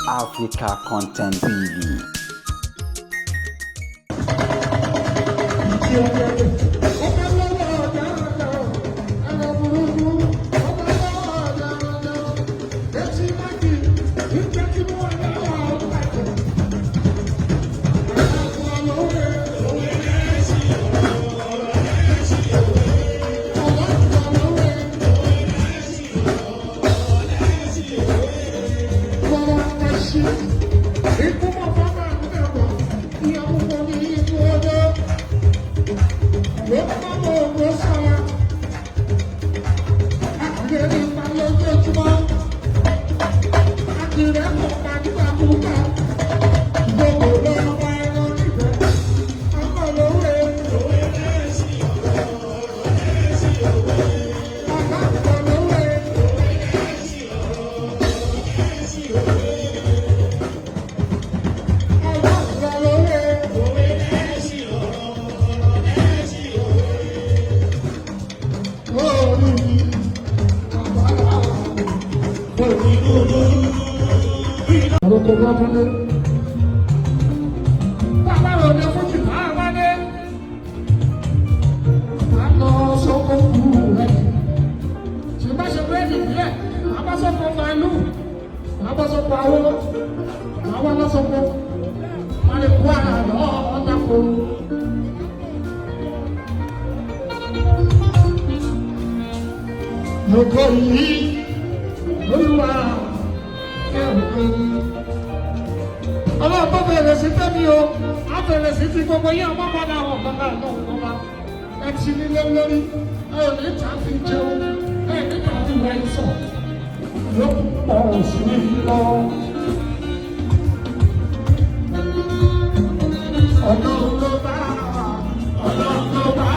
Africa Content TV. Ọlọ́run tó bẹ̀rẹ̀ sí tẹ́mi o, á bẹ̀rẹ̀ sí ti gbogbo yín ọmọ padà hàn bàbá ọlọ́run ọba. Ẹ ti ní lé lórí, ẹ ò ní ta fi jẹun, ẹ ní ta fi wẹ̀ sọ̀. Yóò pọ̀ sí i lọ. Ọlọ́run ló bá, ọlọ́run ló bá.